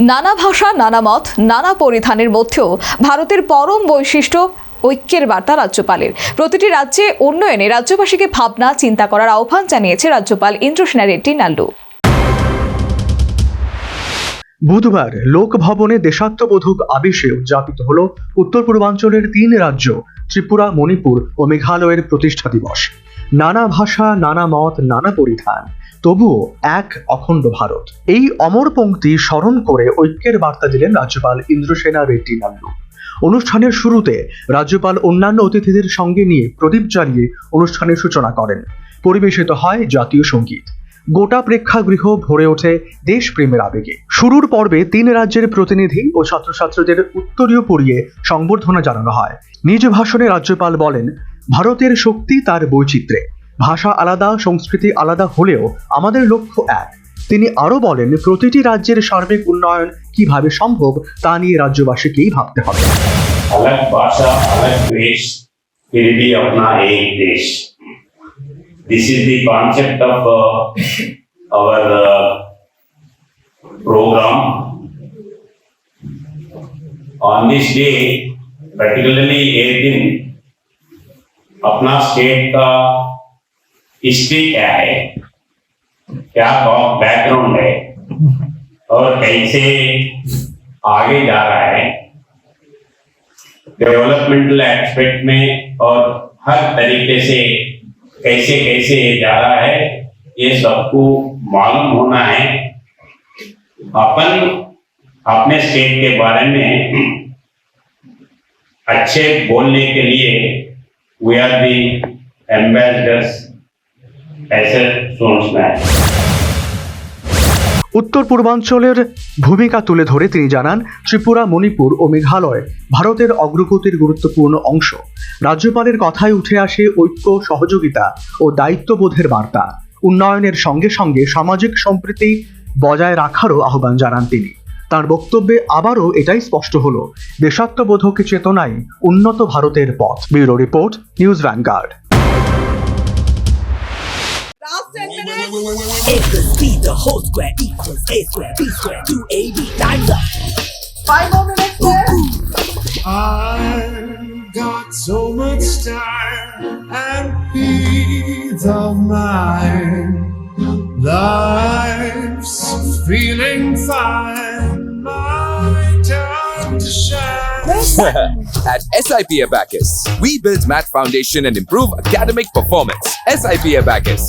নানা ভাষা, নানা মত, নানা পরিধানের মধ্যেও ভারতের পরম বৈশিষ্ট্য ঐক্যের বার্তা রাজ্যপালের। প্রতিটি রাজ্যে উন্নয়নে রাজ্যবাসীকে ভাবনা চিন্তা করার আহ্বান জানিয়েছে রাজ্যপাল ইন্দ্রসেনা রেড্ডি নাল্লু। বুধবার লোকভবনে দেশাত্মবোধক আবেশে উদযাপিত হল উত্তর পূর্বাঞ্চলের 3 রাজ্য ত্রিপুরা, মণিপুর ও মেঘালয়ের প্রতিষ্ঠা দিবস। নানা ভাষা, নানা মত, নানা পরিধান, তবুও এক অখণ্ড ভারত, এই অমর পংক্তি স্মরণ করে ঐক্যের বার্তা দিলেন রাজ্যপাল ইন্দ্রসেনা রেড্ডি নাল্লু। অনুষ্ঠানের শুরুতে রাজ্যপাল অন্যান্য অতিথিদের সঙ্গে নিয়ে প্রদীপ জ্বালিয়ে অনুষ্ঠানের সূচনা করেন। পরিবেশিত হয় জাতীয় সঙ্গীত। গোটা প্রেক্ষাগৃহ ভরে ওঠে দেশপ্রেমের আবেগে। শুরুর পর্বে 3 রাজ্যের প্রতিনিধি ও ছাত্রছাত্রীদের উত্তরীয় পরিয়ে সংবর্ধনা জানানো হয়। নিজ ভাষণে রাজ্যপাল বলেন, ভারতের শক্তি তার বৈচিত্র্যে। ভাষা আলাদা, সংস্কৃতি আলাদা হলেও আমাদের লক্ষ্য এক। তিনি আরও বলেন, প্রতিটি রাজ্যের সার্বিক উন্নয়ন কিভাবে সম্ভব তা নিয়ে রাজ্যবাসীকেই ভাবতে হবে। अलग भाषा, अलग देश, फिर भी अपना एक देश. This is the concept of our program. On this day, particularly एक दिन अपना स्टेट का हिस्ट्री क्या है, क्या बैकग्राउंड है और कैसे आगे जा रहा है डेवलपमेंटल एस्पेक्ट में और हर तरीके से कैसे कैसे जा रहा है, ये सबको मालूम होना है। अपन अपने स्टेट के बारे में अच्छे बोलने के लिए वी आर दी एम्बेसडर्स, ऐसे सोचना है। উত্তর পূর্বাঞ্চলের ভূমিকা তুলে ধরে তিনি জানান, ত্রিপুরা, মণিপুর ও মেঘালয় ভারতের অগ্রগতির গুরুত্বপূর্ণ অংশ। রাজ্যপালের কথায় উঠে আসে ঐক্য, সহযোগিতা ও দায়িত্ববোধের বার্তা। উন্নয়নের সঙ্গে সঙ্গে সামাজিক সম্প্রীতি বজায় রাখারও আহ্বান জানান তিনি। তার বক্তব্যে আবারও এটাই স্পষ্ট হলো, দেশাত্মবোধক চেতনাই উন্নত ভারতের পথ। Bureau report, news vanguard. If the speed, the whole square equals a square, b square, 2ab, time's up. 5 more minutes there. I've got so much time and peace of mind. Life's feeling fine. My time to shine. At SIP Abacus, we build math foundation and improve academic performance. SIP Abacus,